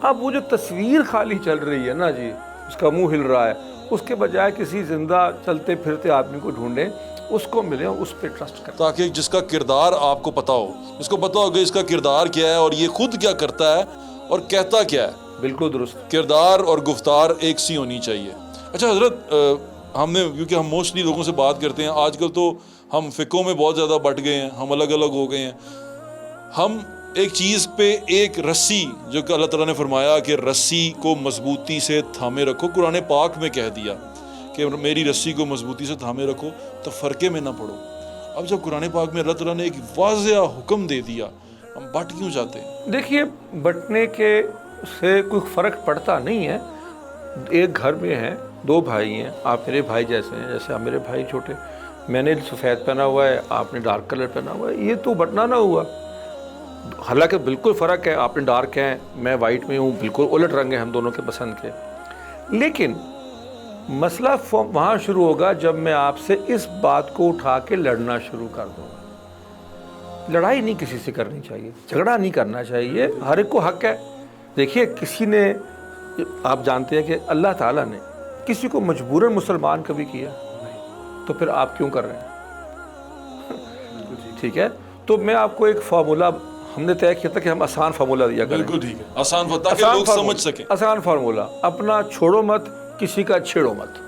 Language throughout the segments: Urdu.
اب وہ جو تصویر خالی چل رہی ہے نا جی، اس کا منہ ہل رہا ہے، اس کے بجائے کسی زندہ چلتے پھرتے آدمی کو ڈھونڈیں، اس کو ملیں اور اس پہ ٹرسٹ کریں، تاکہ جس کا کردار آپ کو پتا ہو، جس کو پتا ہو کہ اس کا کردار کیا ہے اور یہ خود کیا کرتا ہے اور کہتا کیا ہے۔ بالکل درست۔ کردار اور گفتار ایک سی ہونی چاہیے۔ اچھا حضرت، ہم نے کیونکہ ہم موسٹلی لوگوں سے بات کرتے ہیں، آج کل تو ہم فقوں میں بہت زیادہ بٹ گئے ہیں، ہم الگ الگ ہو گئے ہیں، ہم ایک چیز پہ ایک رسی، جو کہ اللہ تعالیٰ نے فرمایا کہ رسی کو مضبوطی سے تھامے رکھو، قرآن پاک میں کہہ دیا کہ میری رسی کو مضبوطی سے تھامے رکھو، تو فرقے میں نہ پڑو۔ اب جب قرآن پاک میں اللہ تعالیٰ نے ایک واضح حکم دے دیا، ہم بٹ کیوں جاتے ہیں؟ دیکھیے، بٹنے کے سے کوئی فرق پڑتا نہیں ہے۔ ایک گھر میں ہیں، دو بھائی ہیں، آپ میرے بھائی جیسے ہیں، جیسے آپ میرے بھائی چھوٹے، میں نے سفید پہنا ہوا ہے، آپ نے ڈارک کلر پہنا ہوا ہے، یہ تو بٹنا نہ ہوا۔ حالانکہ بالکل فرق ہے، آپ نے ڈارک ہیں، میں وائٹ میں ہوں، بالکل الٹ رنگ ہیں ہم دونوں کے پسند کے، لیکن مسئلہ وہاں شروع ہوگا جب میں آپ سے اس بات کو اٹھا کے لڑنا شروع کر دوں گا۔ لڑائی نہیں کسی سے کرنی چاہیے، جھگڑا نہیں کرنا چاہیے، ہر ایک کو حق ہے۔ دیکھیے، کسی نے، آپ جانتے ہیں کہ اللہ تعالیٰ نے کسی کو مجبوراً مسلمان کبھی کیا، تو پھر آپ کیوں کر رہے ہیں؟ ٹھیک ہے، تو میں آپ کو ایک فارمولہ ہم نے طے کیا تھا کہ ہم آسان فارمولہ دیا کریں۔ بالکل ٹھیک ہے، آسان تاکہ لوگ سمجھ سکیں۔ آسان فارمولہ، اپنا چھوڑو مت، کسی کا چھیڑو مت۔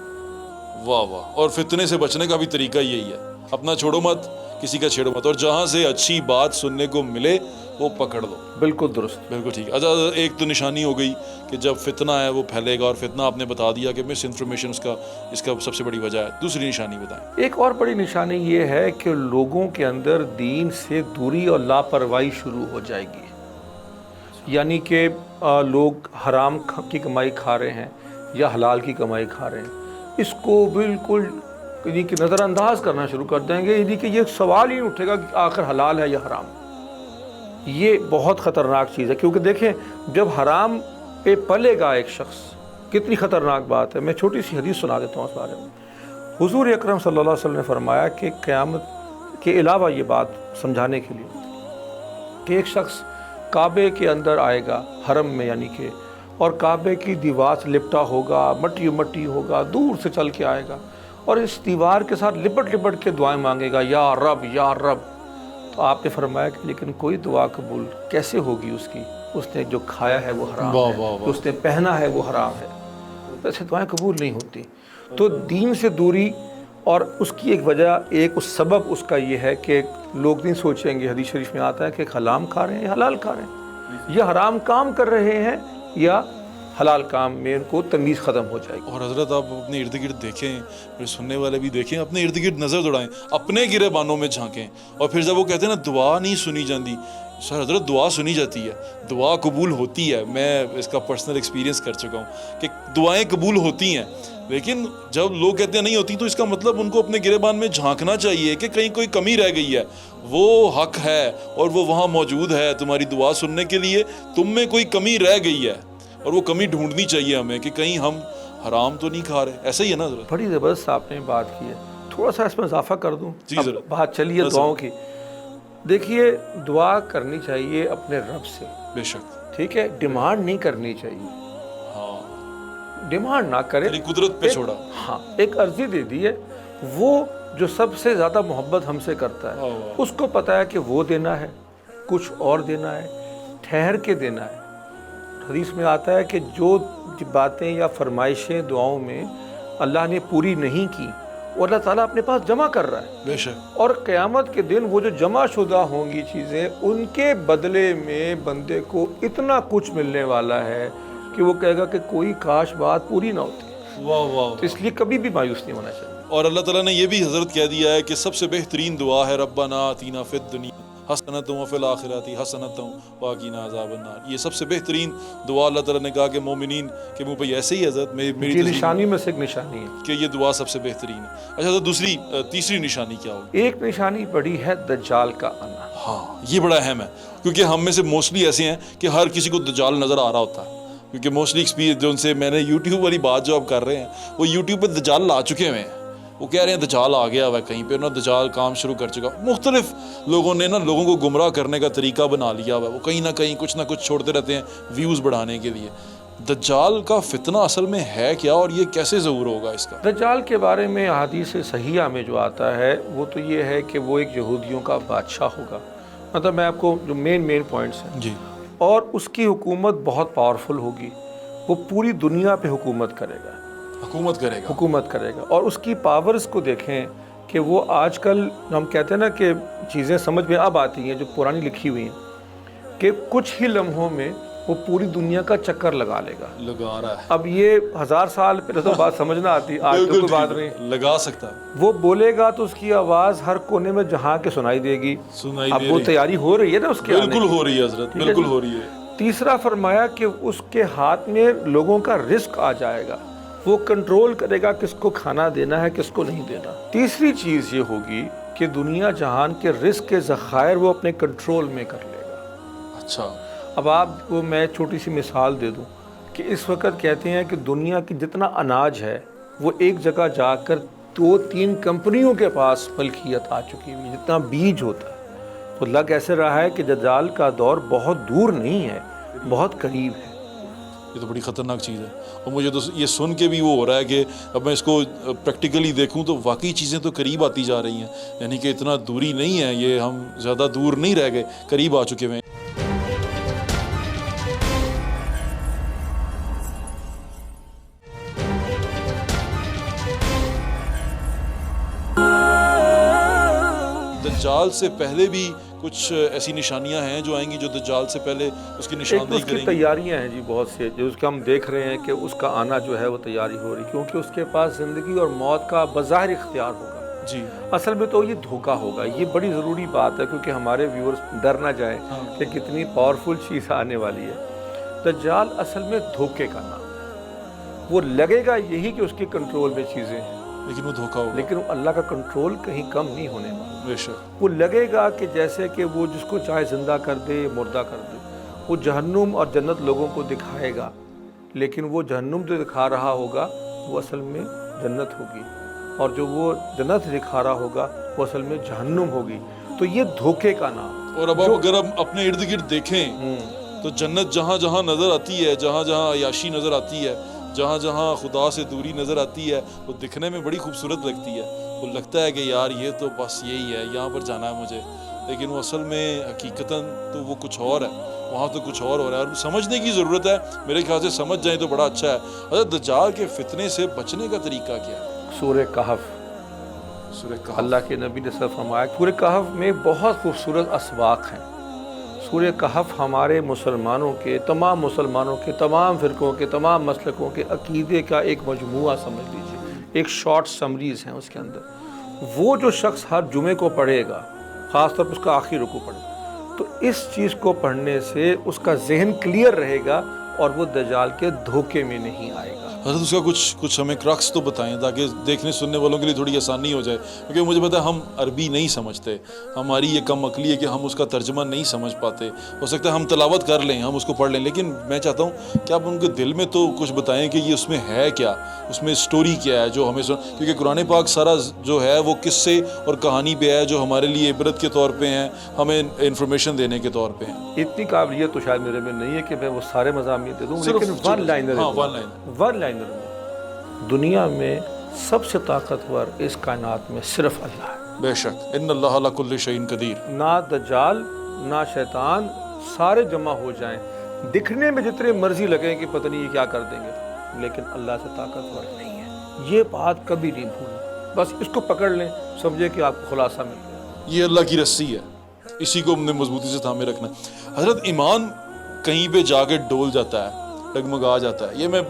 واہ واہ، اور فتنے سے بچنے کا بھی طریقہ یہی ہے، اپنا چھوڑو مت، کسی کا چھیڑو مت، اور جہاں سے اچھی بات سننے کو ملے وہ پکڑ لو۔ بالکل درست، بالکل ٹھیک ہے۔ اچھا، ایک تو نشانی ہو گئی کہ جب فتنہ ہے وہ پھیلے گا، اور فتنہ آپ نے بتا دیا کہ مس انفارمیشن اس کا سب سے بڑی وجہ ہے۔ دوسری نشانی بتائیں۔ ایک اور بڑی نشانی یہ ہے کہ لوگوں کے اندر دین سے دوری اور لاپرواہی شروع ہو جائے گی، یعنی کہ لوگ حرام کی کمائی کھا رہے ہیں یا حلال کی کمائی کھا رہے ہیں، اس کو بالکل یعنی کہ نظر انداز کرنا شروع کر دیں گے، یعنی کہ یہ سوال ہی اٹھے گا کہ آخر حلال ہے یا حرام۔ یہ بہت خطرناک چیز ہے، کیونکہ دیکھیں، جب حرام پہ پلے گا ایک شخص، کتنی خطرناک بات ہے۔ میں چھوٹی سی حدیث سنا دیتا ہوں اس بارے میں۔ حضور اکرم صلی اللہ علیہ وسلم نے فرمایا کہ قیامت کے علاوہ یہ بات سمجھانے کے لیے کہ ایک شخص کعبے کے اندر آئے گا، حرم میں یعنی کہ، اور کعبے کی دیوار سے لپٹا ہوگا، مٹی ہوگا، دور سے چل کے آئے گا، اور اس دیوار کے ساتھ لپٹ کے دعائیں مانگے گا، یا رب یا رب۔ تو آپ نے فرمایا کہ لیکن کوئی دعا قبول کیسے ہوگی اس کی؟ اس نے جو کھایا ہے وہ حرام ہے، جو اس نے پہنا ہے وہ حرام ہے، ایسے دعائیں قبول نہیں ہوتی۔ تو دین سے دوری، اور اس کی ایک وجہ، ایک اس سبب اس کا یہ ہے کہ لوگ نہیں سوچیں گے، حدیث شریف میں آتا ہے کہ حرام کھا رہے ہیں یا حلال کھا رہے ہیں، یا حرام کام کر رہے ہیں یا حلال کام میں ان کو تمیز ختم ہو جائے گی۔ اور حضرت آپ اپنے ارد گرد دیکھیں، میرے سننے والے بھی دیکھیں، اپنے ارد گرد نظر دوڑائیں، اپنے گریبانوں میں جھانکیں، اور پھر جب وہ کہتے ہیں نا دعا نہیں سنی جاتی، سر حضرت دعا سنی جاتی ہے، دعا قبول ہوتی ہے، میں اس کا پرسنل ایکسپیرینس کر چکا ہوں کہ دعائیں قبول ہوتی ہیں، لیکن جب لوگ کہتے ہیں نہیں ہوتی، تو اس کا مطلب ان کو اپنے گریبان میں جھانکنا چاہیے کہ کہیں کوئی کمی رہ گئی ہے، وہ حق ہے اور وہ وہاں موجود ہے تمہاری دعا سننے کے لیے، تم میں کوئی کمی رہ گئی ہے، اور وہ کمی ڈھونڈنی چاہیے ہمیں کہ کہیں ہم حرام تو نہیں کھا رہے۔ ایسا ہی ہے نا حضرت؟ بڑی زبردست آپ نے بات کی ہے، تھوڑا سا اس میں اضافہ کر دوں؟ جی اب ضرور۔ بات چلیے دعاؤں کی۔ دیکھیے، دعا کرنی چاہیے اپنے رب سے، بے شک، ٹھیک ہے، ڈیمانڈ نہیں کرنی چاہیے، ہاں، ڈیمانڈ نہ کرے، یعنی قدرت پہ چھوڑا۔ ہاں، ایک عرضی دے دی ہے۔ وہ جو سب سے زیادہ محبت ہم سے کرتا ہے، اس کو پتا ہے کہ وہ دینا ہے، کچھ اور دینا ہے، ٹھہر کے دینا ہے۔ حدیث میں آتا ہے کہ جو باتیں یا فرمائشیں دعاؤں میں اللہ نے پوری نہیں کی، وہ اللہ تعالیٰ اپنے پاس جمع کر رہا ہے، بے شک، اور قیامت کے دن وہ جو جمع شدہ ہوں گی چیزیں، ان کے بدلے میں بندے کو اتنا کچھ ملنے والا ہے کہ وہ کہے گا کہ کوئی کاش بات پوری نہ ہوتی۔ واہ واہ۔ تو اس لیے کبھی بھی مایوس نہیں ہونا چاہیے۔ اور اللہ تعالیٰ نے یہ بھی حضرت کہہ دیا ہے کہ سب سے بہترین دعا ہے ربنا آتینا فی الدنیا حسنۃ وفی الآخرۃ حسنۃ وقنا عذاب النار۔ یہ سب سے بہترین دعا اللہ تعالیٰ نے کہا کہ مومنین کے منہ پہ ایسے ہی حضرت میری یہ نشانی میں سے ایک نشانی ہے کہ یہ دعا سب سے بہترین ہے۔ اچھا تو تیسری نشانی کیا ہوگی؟ ایک نشانی بڑی ہے دجال کا آنا۔ ہاں، یہ بڑا اہم ہے، کیونکہ ہم میں سے موسٹلی ایسے ہیں کہ ہر کسی کو دجال نظر آ رہا ہوتا ہے، کیونکہ موسٹلی ایکسپیرینس جو ان سے میں نے یوٹیوب والی بات جو آپ کر رہے ہیں، وہ یوٹیوب پہ دجال لا چکے ہوئے ہیں، وہ کہہ رہے ہیں دجال آ گیا ہوا ہے کہیں پہ نا, دجال کام شروع کر چکا. مختلف لوگوں نے نا لوگوں کو گمراہ کرنے کا طریقہ بنا لیا ہوا ہے, وہ کہیں نہ کہیں کچھ نہ کچھ چھوڑتے رہتے ہیں ویوز بڑھانے کے لیے. دجال کا فتنہ اصل میں ہے کیا اور یہ کیسے ظہور ہوگا اس کا؟ دجال کے بارے میں احادیث صحیحہ میں جو آتا ہے وہ تو یہ ہے کہ وہ ایک یہودیوں کا بادشاہ ہوگا. مطلب میں آپ کو جو مین پوائنٹس ہیں جی, اور اس کی حکومت بہت پاورفل ہوگی, وہ پوری دنیا پہ حکومت کرے گا, حکومت کرے گا. اور اس کی پاورز کو دیکھیں کہ وہ آج کل ہم کہتے ہیں نا کہ چیزیں سمجھ میں اب آتی ہیں جو پرانی لکھی ہوئی ہیں کہ کچھ ہی لمحوں میں وہ پوری دنیا کا چکر لگا لے گا, لگا رہا ہے. اب یہ 1000 سال پہلے تو بات سمجھ نہ آتی, آج تو کوئی بات نہیں, لگا سکتا ہے. وہ بولے گا تو اس کی آواز ہر کونے میں جہاں کے سنائی دے گی. اب وہ تیاری ہو رہی ہے نا اس کے آنے کی. بالکل ہو رہی ہے حضرت, بالکل ہو رہی ہے. تیسرا فرمایا کہ اس کے ہاتھ میں لوگوں کا رزق آ جائے گا, وہ کنٹرول کرے گا کس کو کھانا دینا ہے کس کو نہیں دینا. تیسری چیز یہ ہوگی کہ دنیا جہان کے رزق کے ذخائر وہ اپنے کنٹرول میں کر لے گا. اچھا, اب آپ کو میں چھوٹی سی مثال دے دوں کہ اس وقت کہتے ہیں کہ دنیا کی جتنا اناج ہے وہ ایک جگہ جا کر 2-3 کمپنیوں کے پاس ملکیت آ چکی ہوئی, جتنا بیج ہوتا ہے. تو لگ ایسے رہا ہے کہ دجال کا دور بہت دور نہیں ہے, بہت قریب ہے. یہ تو بڑی خطرناک چیز ہے. اور مجھے تو یہ سن کے بھی وہ ہو رہا ہے کہ اب میں اس کو پریکٹیکلی دیکھوں تو واقعی چیزیں تو قریب آتی جا رہی ہیں, یعنی کہ اتنا دوری نہیں ہے, یہ ہم زیادہ دور نہیں رہ گئے, قریب آ چکے ہیں. دجال سے پہلے بھی کچھ ایسی نشانیاں ہیں جو آئیں گی جو دجال سے پہلے اس کی نشاندہی کریں گی؟ اس کی تیاریاں ہیں جی بہت سے, جو اس کا ہم دیکھ رہے ہیں کہ اس کا آنا جو ہے وہ تیاری ہو رہی, کیونکہ اس کے پاس زندگی اور موت کا بظاہر اختیار ہوگا. جی, اصل میں تو یہ دھوکہ ہوگا. یہ بڑی ضروری بات ہے کیونکہ ہمارے ویورز ڈر نہ جائیں کہ کتنی پاورفل چیز آنے والی ہے. دجال اصل میں دھوکے کا نام ہے. وہ لگے گا یہی کہ اس کے کنٹرول میں چیزیں ہیں, لیکن وہ دھوکہ ہوگا. لیکن اللہ کا کنٹرول کہیں کم نہیں ہونے والا. بے شک. وہ لگے گا کہ جیسے کہ وہ جس کو چاہے زندہ کر دے مردہ کر دے. وہ جہنم اور جنت لوگوں کو دکھائے گا, لیکن وہ جہنم جو دکھا رہا ہوگا وہ اصل میں جنت ہوگی, اور جو وہ جنت دکھا رہا ہوگا وہ اصل میں جہنم ہوگی. تو یہ دھوکے کا نام. اور اب اگر ہم اپنے ارد گرد دیکھیں تو جنت جہاں جہاں نظر آتی ہے, جہاں جہاں عیاشی نظر آتی ہے, جہاں جہاں خدا سے دوری نظر آتی ہے, وہ دکھنے میں بڑی خوبصورت لگتی ہے. وہ لگتا ہے کہ یار یہ تو بس یہی ہے, یہاں پر جانا ہے مجھے, لیکن وہ اصل میں حقیقتاً تو وہ کچھ اور ہے, وہاں تو کچھ اور ہو رہا ہے. اور سمجھنے کی ضرورت ہے, میرے خیال سے سمجھ جائیں تو بڑا اچھا ہے. حضرت دجال کے فتنے سے بچنے کا طریقہ کیا ہے؟ سورہ کہف. اللہ کے نبی نے صرف فرمایا سورہ کہف میں بہت خوبصورت اسباق ہیں. سورہ کہف ہمارے مسلمانوں کے, تمام مسلمانوں کے, تمام فرقوں کے, تمام مسلکوں کے عقیدے کا ایک مجموعہ سمجھ لیجیے. ایک شارٹ سمریز ہیں اس کے اندر. وہ جو شخص ہر جمعے کو پڑھے گا, خاص طور پر اس کا آخری رکوع پڑھے گا, تو اس چیز کو پڑھنے سے اس کا ذہن کلیئر رہے گا اور وہ دجال کے دھوکے میں نہیں آئے گا. حضرت اس کا کچھ ہمیں کرکس تو بتائیں تاکہ دیکھنے سننے والوں کے لیے تھوڑی آسانی ہو جائے, کیونکہ مجھے پتا ہے ہم عربی نہیں سمجھتے, ہماری یہ کم عقلی ہے کہ ہم اس کا ترجمہ نہیں سمجھ پاتے. ہو سکتا ہے ہم تلاوت کر لیں, ہم اس کو پڑھ لیں, لیکن میں چاہتا ہوں کہ آپ ان کے دل میں تو کچھ بتائیں کہ یہ اس میں ہے کیا, اس میں سٹوری کیا ہے جو ہمیں کیونکہ قرآن پاک سارا جو ہے وہ قصے اور کہانی پہ ہے جو ہمارے لیے عبرت کے طور پہ ہیں, ہمیں انفارمیشن دینے کے طور پہ ہیں. اتنی قابلیت تو شاید میرے میں نہیں ہے کہ میں وہ سارے مضامین دے دوں, لیکن ون لائنر میں دنیا میں سب سے طاقتور اس کائنات میں صرف اللہ ہے. بے شک, ان اللہ علی کل شیء قدیر. نہ دجال نہ شیطان سارے جمع ہو جائیں, دکھنے میں جتنے مرضی لگیں کہ پتہ نہیں یہ کیا کر دیں گے, لیکن اللہ سے طاقتور نہیں ہے. یہ بات کبھی نہیں بھولیں, بس اس کو پکڑ لیں, سمجھے کہ آپ کو خلاصہ مل گیا. یہ اللہ کی رسی ہے, اسی کو ہم نے مضبوطی سے تھامے رکھنا. حضرت ایمان کہیں پہ جا کے ڈول جاتا ہے, ڈگمگا جاتا ہے. یہ میں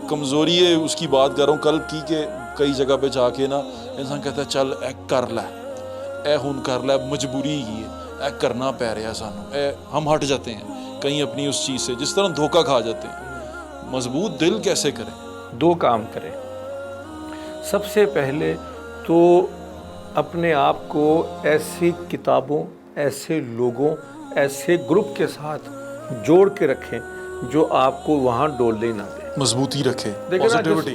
کمزوری ہے اس کی بات کر رہا ہوں قلب کی, کہ کئی جگہ پہ جا کے نا انسان کہتا ہے چل اے کر لے, اے ہن کر لے, مجبوری ہی ہے, اے کرنا پہ رہا سانو, اے ہم ہٹ جاتے ہیں کہیں اپنی اس چیز سے, جس طرح دھوکہ کھا جاتے ہیں. مضبوط دل کیسے کریں؟ 2 کام کریں. سب سے پہلے تو اپنے آپ کو ایسی کتابوں, ایسے لوگوں, ایسے گروپ کے ساتھ جوڑ کے رکھیں جو آپ کو وہاں ڈولنے نہ دیں, مضبوطی رکھے, پازیٹیوٹی.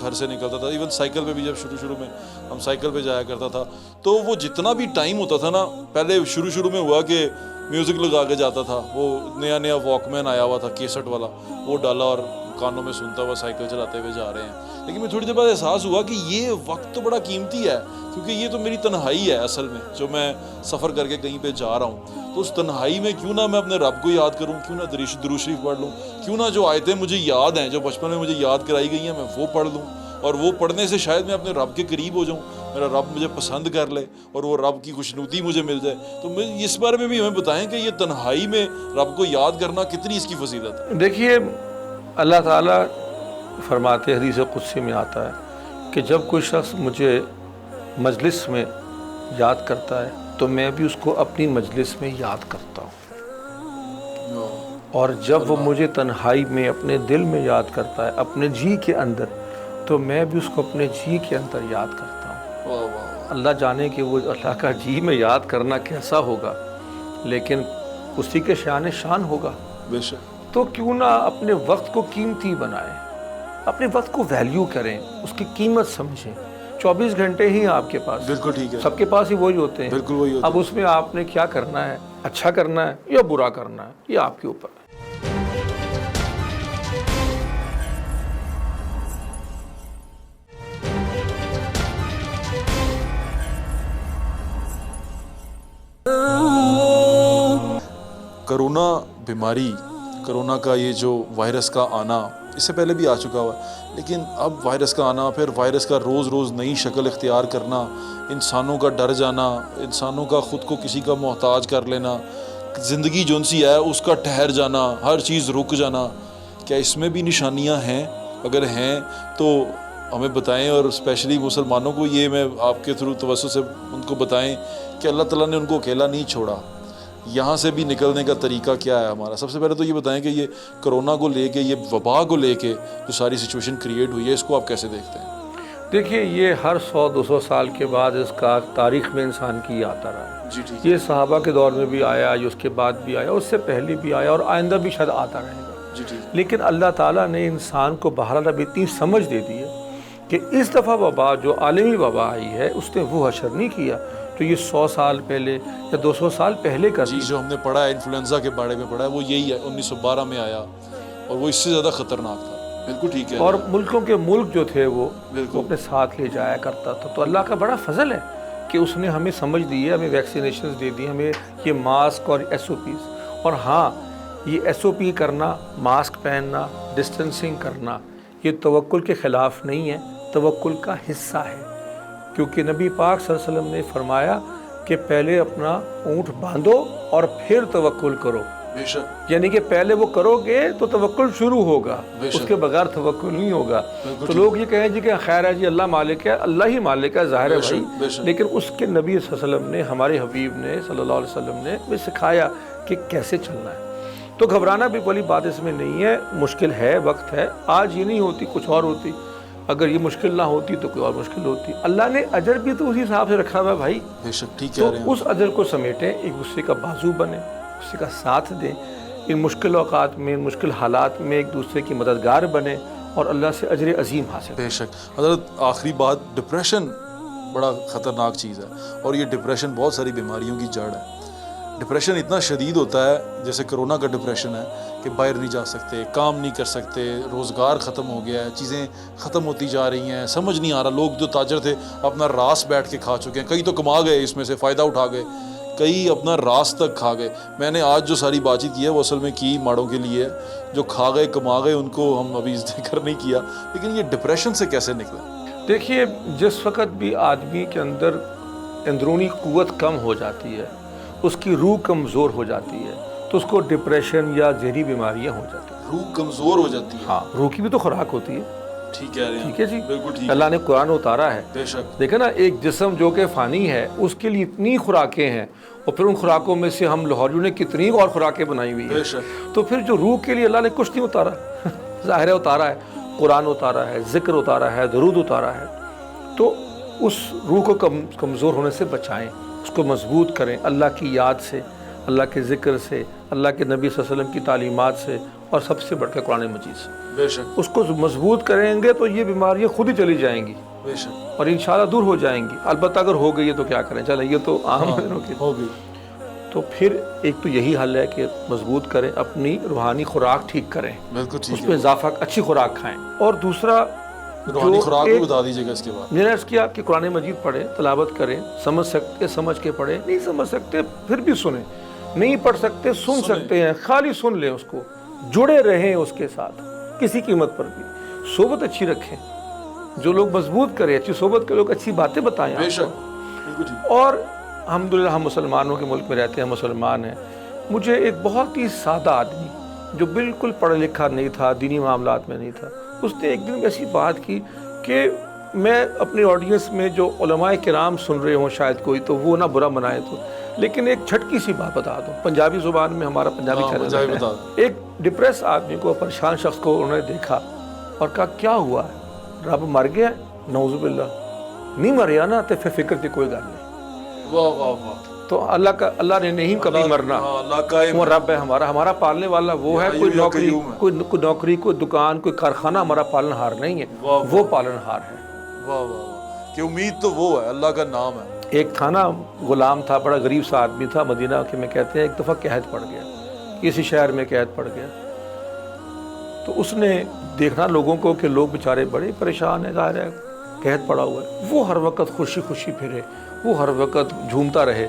گھر سے نکلتا تھا، ایون سائیکل پہ بھی جب شروع میں ہم سائیکل پہ جایا کرتا تھا، تو وہ جتنا بھی ٹائم ہوتا تھا نا، پہلے شروع میں ہوا کہ میوزک لگا کے جاتا تھا، وہ نیا واک مین آیا ہوا تھا کیسٹ والا، وہ ڈالا اور کانوں میں سنتا ہوا سائیکل چلاتے ہوئے جا رہے ہیں. لیکن میں تھوڑی دیر بعد احساس ہوا کہ یہ وقت تو بڑا قیمتی ہے، کیونکہ یہ تو میری تنہائی ہے اصل میں، جو میں سفر کر کے کہیں پہ جا رہا ہوں. تو اس تنہائی میں کیوں نہ میں اپنے رب کو یاد کروں، کیوں نہ درود شریف پڑھ لوں، کیوں نہ جو آیتیں مجھے یاد ہیں، جو بچپن میں مجھے یاد کرائی گئی ہیں، میں وہ پڑھ لوں. اور وہ پڑھنے سے شاید میں اپنے رب کے قریب ہو جاؤں، میرا رب مجھے پسند کر لے اور وہ رب کی خوشنودی مجھے مل جائے. تو اس بارے میں بھی ہمیں بتائیں کہ یہ تنہائی میں رب کو یاد کرنا کتنی اس کی فضیلت ہے. دیکھیے اللہ تعالیٰ فرماتے حدیث قدسی میں آتا ہے کہ جب کوئی شخص مجھے مجلس میں یاد کرتا ہے تو میں بھی اس کو اپنی مجلس میں یاد کرتا ہوں، اور جب وہ مجھے تنہائی میں اپنے دل میں یاد کرتا ہے اپنے جی کے اندر تو میں بھی اس کو اپنے جی کے اندر یاد کرتا ہوں. اللہ جانے کہ وہ اللہ کا جی میں یاد کرنا کیسا ہوگا، لیکن اسی کے شان ہوگا. بے شک. تو کیوں نہ اپنے وقت کو قیمتی بنائیں، اپنے وقت کو ویلیو کریں، اس کی قیمت سمجھیں. 24 گھنٹے ہی آپ کے پاس، بالکل ٹھیک ہے، سب کے پاس ہی وہی ہوتے ہیں. بالکل وہی ہوتا ہے. اب اس میں آپ نے کیا کرنا ہے، اچھا کرنا ہے یا برا کرنا ہے، یہ آپ کے اوپر ہے. کرونا بیماری، کرونا کا یہ جو وائرس کا آنا اس سے پہلے بھی آ چکا ہوا، لیکن اب وائرس کا آنا، پھر وائرس کا روز نئی شکل اختیار کرنا، انسانوں کا ڈر جانا، انسانوں کا خود کو کسی کا محتاج کر لینا، زندگی جون سی ہے اس کا ٹھہر جانا، ہر چیز رک جانا، کیا اس میں بھی نشانیاں ہیں؟ اگر ہیں تو ہمیں بتائیں، اور اسپیشلی مسلمانوں کو یہ میں آپ کے تھرو توسط سے ان کو بتائیں کہ اللہ تعالیٰ نے ان کو اکیلا نہیں چھوڑا. یہاں سے بھی نکلنے کا طریقہ کیا ہے ہمارا؟ سب سے پہلے تو یہ بتائیں کہ یہ کرونا کو لے کے، یہ وبا کو لے کے جو ساری سچویشن کریٹ ہوئی ہے، اس کو آپ کیسے دیکھتے ہیں؟ دیکھیے یہ ہر 100-200 سال کے بعد اس کا تاریخ میں انسان کی آتا رہا ہے. جی ٹھیک. یہ صحابہ کے دور میں بھی آیا، یہ اس کے بعد بھی آیا، اس سے پہلے بھی آیا، اور آئندہ بھی شاید آتا رہے گا. جی ٹھیک. لیکن اللہ تعالیٰ نے انسان کو بہرحال اب اتنی سمجھ دے دی ہے کہ اس دفعہ وبا جو عالمی وبا آئی ہے اس نے وہ حشر نہیں کیا تو یہ 100 سال پہلے یا 200 سال پہلے کا. جی جو ہم نے پڑھا ہے انفلوئنزا کے بارے میں پڑھا ہے وہ یہی ہے، 1912 میں آیا اور وہ اس سے زیادہ خطرناک تھا. بالکل ٹھیک ہے. اور ملکوں کے ملک جو تھے وہ اپنے ساتھ لے جایا کرتا تھا. تو اللہ کا بڑا فضل ہے کہ اس نے ہمیں سمجھ دی ہے، ہمیں ویکسینیشنز دے دی، ہمیں یہ ماسک اور SOPs. اور ہاں یہ SOP کرنا، ماسک پہننا، ڈسٹنسنگ کرنا، یہ توکل کے خلاف نہیں ہے، توکل کا حصہ ہے. کیونکہ نبی پاک صلی اللہ علیہ وسلم نے فرمایا کہ پہلے اپنا اونٹ باندھو اور پھر توکل کرو. بے شک. یعنی کہ پہلے وہ کرو گے تو توکل شروع ہوگا، اس کے بغیر توکل نہیں ہوگا. تو لوگ یہ کہیں جی کہ خیر ہے جی اللہ مالک ہے، اللہ ہی مالک ہے، ظاہر ہے بھائی، لیکن اس کے نبی صلی اللہ علیہ وسلم نے، ہمارے حبیب نے صلی اللہ علیہ وسلم نے بھی سکھایا کہ کیسے چلنا ہے. تو گھبرانا بھی بڑی بات اس میں نہیں ہے. مشکل ہے، وقت ہے، آج یہ نہیں ہوتی کچھ اور ہوتی. اگر یہ مشکل نہ ہوتی تو کوئی اور مشکل ہوتی. اللہ نے اجر بھی تو اسی حساب سے رکھا ہوا ہے بھائی. بے شک ٹھیک تو کہہ رہے ہیں. اس اجر کو سمیٹیں، ایک دوسرے کا بازو بنیں، دوسرے کا ساتھ دیں، ان مشکل اوقات میں، ان مشکل حالات میں ایک دوسرے کی مددگار بنیں اور اللہ سے اجر عظیم حاصل. بے شک. حضرت آخری بات، ڈپریشن بڑا خطرناک چیز ہے اور یہ ڈپریشن بہت ساری بیماریوں کی جڑ ہے. ڈپریشن اتنا شدید ہوتا ہے جیسے کرونا کا ڈپریشن ہے کہ باہر نہیں جا سکتے، کام نہیں کر سکتے، روزگار ختم ہو گیا ہے، چیزیں ختم ہوتی جا رہی ہیں، سمجھ نہیں آ رہا. لوگ جو تاجر تھے اپنا راس بیٹھ کے کھا چکے ہیں، کئی تو کما گئے، اس میں سے فائدہ اٹھا گئے، کئی اپنا راس تک کھا گئے. میں نے آج جو ساری بات چیت کی ہے وہ اصل میں کی ماڑوں کے لیے، جو کھا گئے کما گئے ان کو ہم ابھی ذکر نہیں کیا. لیکن یہ ڈپریشن سے کیسے نکلے؟ دیکھیے جس وقت بھی آدمی کے اندر اندرونی قوت کم ہو جاتی ہے، اس کی روح کمزور ہو جاتی ہے، تو اس کو ڈپریشن یا ذہنی بیماریاں ہو جاتی ہیں. روح کمزور ہو جاتی ہے. ہاں، روح کی بھی تو خوراک ہوتی ہے. ٹھیک کہہ رہے ہیں. ٹھیک ہے جی، بالکل ٹھیک. اللہ نے قرآن اتارا ہے. بے شک. دیکھیں نا، ایک جسم جو کہ فانی ہے اس کے لیے اتنی خوراکیں ہیں، اور پھر ان خوراکوں میں سے ہم لاہوریوں نے کتنی اور خوراکیں بنائی ہوئی ہیں. بے شک. تو پھر جو روح کے لیے اللہ نے کچھ نہیں اتارا ظاہر ہے اتارا ہے، قرآن اتارا ہے، ذکر اتارا ہے، درود اتارا ہے. تو اس روح کو کمزور ہونے سے بچائیں، اس کو مضبوط کریں اللہ کی یاد سے، اللہ کے ذکر سے، اللہ کے نبی صلی اللہ علیہ وسلم کی تعلیمات سے، اور سب سے بڑھ کے قرآن مجید سے بے شک اس کو مضبوط کریں گے تو یہ بیماریاں خود ہی چلی جائیں گی بے شک اور انشاءاللہ دور ہو جائیں گی. البتہ اگر ہو گئی ہے تو کیا کریں, چلیں یہ تو عام دنوں کی. ہوگی. تو پھر ایک تو یہی حل ہے کہ مضبوط کریں, اپنی روحانی خوراک ٹھیک کریں, بالکل ٹھیک اس ہے. میں اضافہ اچھی خوراک کھائیں. اور دوسرا روحانی خوراک بھی بتا دیجیے گا اس کے بعد. میں نے عرض کیا کہ قرآن مجید پڑھیں, تلاوت کریں, سمجھ سکتے سمجھ کے پڑھیں, نہیں سمجھ سکتے پھر بھی سنیں, نہیں پڑھ سکتے سن سکتے ہیں, خالی سن لیں اس کو, جڑے رہیں اس کے ساتھ کسی قیمت پر بھی. صحبت اچھی رکھیں, جو لوگ مضبوط کریں, اچھی صحبت کے لوگ اچھی باتیں بتائیں بے آپ شک کو. بالکل ٹھیک. اور الحمدللہ ہم مسلمانوں کے ملک میں رہتے ہیں, مسلمان ہیں. مجھے ایک بہت ہی سادہ آدمی جو بالکل پڑھا لکھا نہیں تھا, دینی معاملات میں نہیں تھا, اس نے ایک دن ایسی بات کی کہ میں اپنی آڈینس میں جو علماء کرام سن رہے ہوں شاید کوئی تو وہ نہ برا منائے تو, لیکن ایک چھٹکی سی بات بتا دوں, پنجابی زبان میں ہمارا پنجابی چینل ہے. ایک ڈپریس آدمی کو, پریشان شخص کو انہوں نے دیکھا اور کہا کیا ہوا ہے, رب مر گیا؟ نعوذ باللہ, نہیں مریا نا تو پھر فکر تھی کوئی گل نہیں. واہ واہ واہ. تو اللہ نے نہیں کبھی مرنا, اللہ کا وہ رب ہے ہمارا پالنے والا وہ ہے. کوئی نوکری کوئی دکان کوئی کارخانہ ہمارا پالن ہار نہیں ہے, وہ پالن ہار ہے. واہ واہ واہ, کہ امید تو وہ ہے, اللہ کا نام ہے. ایک تھا نا غلام تھا, بڑا غریب سا آدمی تھا, مدینہ کے میں کہتے ہیں ایک دفعہ قحط پڑ گیا, کسی شہر میں قحط پڑ گیا. تو اس نے دیکھنا لوگوں کو کہ لوگ بیچارے بڑے پریشان ہیں, ظاہر ہے قحط پڑا ہوا ہے. وہ ہر وقت خوشی خوشی پھرے, وہ ہر وقت جھومتا رہے.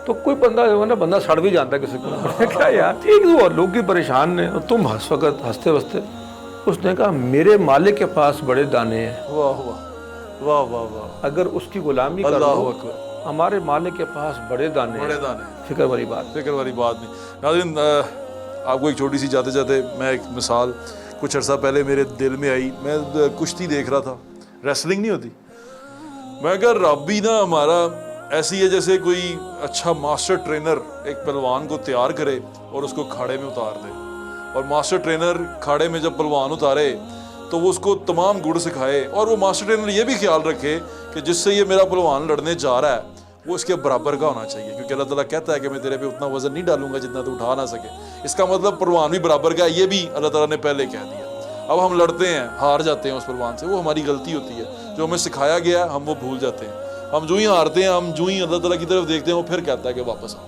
تو کوئی بندہ جو ہے نا, بندہ سڑ بھی جانتا ہے کسی کو, کیا یار ٹھیک ہے, وہ لوگ بھی پریشان ہیں, تم ہس وقت ہنستے وستے. اس نے کہا میرے مالک کے پاس بڑے دانے ہیں. واہ واہ واہ واہ واہ. اگر اس کی غلامی کر اللہ لو, اکبر. ہمارے مالک کے پاس بڑے دانے ہیں. بڑے دانے, فکر والی بات. فکر والی بات نہیں. ناظرین, آپ کو ایک چھوٹی سی جاتے جاتے میں ایک مثال کچھ عرصہ پہلے میرے دل میں آئی. میں کشتی دیکھ رہا تھا, ریسلنگ نہیں ہوتی. میں کہا رب بھی نا ہمارا ایسی ہے جیسے کوئی اچھا ماسٹر ٹرینر ایک پہلوان کو تیار کرے اور اس کو کھاڑے میں اتار دے, اور ماسٹر ٹرینر کھاڑے میں جب پہلوان اتارے تو وہ اس کو تمام گڑ سکھائے, اور وہ ماسٹر ٹرینر یہ بھی خیال رکھے کہ جس سے یہ میرا پہلوان لڑنے جا رہا ہے وہ اس کے برابر کا ہونا چاہیے, کیونکہ اللہ تعالیٰ کہتا ہے کہ میں تیرے پہ اتنا وزن نہیں ڈالوں گا جتنا تو اٹھا نہ سکے. اس کا مطلب پہلوان بھی برابر کا ہے, یہ بھی اللہ تعالیٰ نے پہلے کہہ دیا. اب ہم لڑتے ہیں, ہار جاتے ہیں اس پہلوان سے, وہ ہماری غلطی ہوتی ہے, جو ہمیں سکھایا گیا ہے ہم وہ بھول جاتے ہیں. ہم جو ہی ہارتے ہیں, ہم جو ہی اللہ تعالیٰ کی طرف دیکھتے ہیں, وہ پھر کہتا ہے کہ واپس آؤ,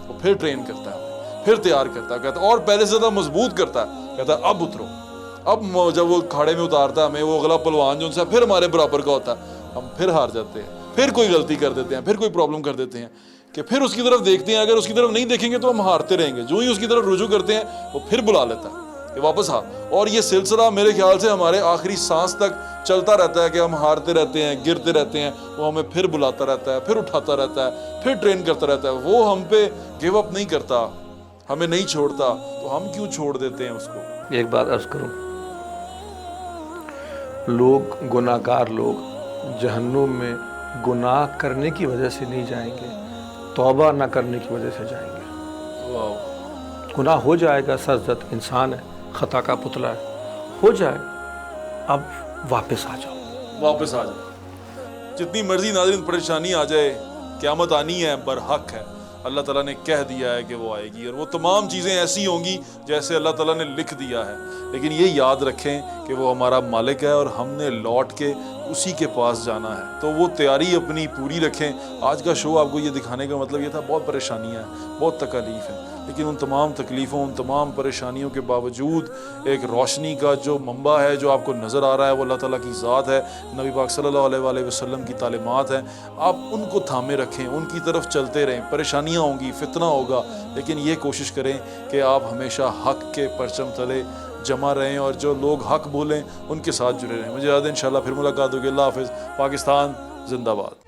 وہ پھر ٹرین کرتا ہے, پھر تیار کرتا ہے, کہتا ہے اور پہلے سے زیادہ مضبوط کرتا ہے, کہتا ہے اب اترو. اب جب وہ کھاڑے میں اتارتا ہے ہمیں, وہ اگلا پہلوان جو ان سے پھر ہمارے برابر کا ہوتا ہے, ہم پھر ہار جاتے ہیں, پھر کوئی غلطی کر دیتے ہیں, پھر کوئی پرابلم کر دیتے ہیں, کہ پھر اس کی طرف دیکھتے ہیں, اگر اس کی طرف نہیں دیکھیں گے تو ہم ہارتے رہیں گے. جو ہی اس کی طرف رجوع کرتے ہیں وہ پھر بلا لیتا ہے کہ واپس آ. اور یہ سلسلہ میرے خیال سے ہمارے آخری سانس تک چلتا رہتا ہے کہ ہم ہارتے رہتے ہیں, گرتے رہتے ہیں, وہ ہمیں پھر بلاتا رہتا ہے, پھر اٹھاتا رہتا ہے, پھر ٹرین کرتا رہتا ہے. وہ ہم پہ گیو اپ نہیں کرتا, ہمیں نہیں چھوڑتا, تو ہم کیوں چھوڑ دیتے ہیں اس کو. ایک بات عرض کروں, لوگ گناہ گار لوگ جہنم میں گناہ کرنے کی وجہ سے نہیں جائیں گے, توبہ نہ کرنے کی وجہ سے جائیں گے. گناہ ہو جائے گا, سرزد انسان ہے, خطا کا پتلا ہے, ہو جائے, اب واپس آ جاؤ, واپس آ جاؤ. جتنی مرضی ناظرین پریشانی آ جائے, قیامت آنی ہے, برحق ہے, اللہ تعالیٰ نے کہہ دیا ہے کہ وہ آئے گی, اور وہ تمام چیزیں ایسی ہوں گی جیسے اللہ تعالیٰ نے لکھ دیا ہے. لیکن یہ یاد رکھیں کہ وہ ہمارا مالک ہے اور ہم نے لوٹ کے اسی کے پاس جانا ہے, تو وہ تیاری اپنی پوری رکھیں. آج کا شو آپ کو یہ دکھانے کا مطلب یہ تھا, بہت پریشانیاں ہیں, بہت تکالیف ہیں, لیکن ان تمام تکلیفوں, ان تمام پریشانیوں کے باوجود ایک روشنی کا جو منبع ہے جو آپ کو نظر آ رہا ہے, وہ اللہ تعالیٰ کی ذات ہے, نبی پاک صلی اللہ علیہ وآلہ وسلم کی تعلیمات ہیں. آپ ان کو تھامے رکھیں, ان کی طرف چلتے رہیں. پریشانیاں ہوں گی, فتنہ ہوگا, لیکن یہ کوشش کریں کہ آپ ہمیشہ حق کے پرچم تلے جمع رہیں, اور جو لوگ حق بولیں ان کے ساتھ جڑے رہیں. مجھے یاد ہے انشاءاللہ پھر ملاقات ہوگی. اللہ حافظ. پاکستان زندہ باد.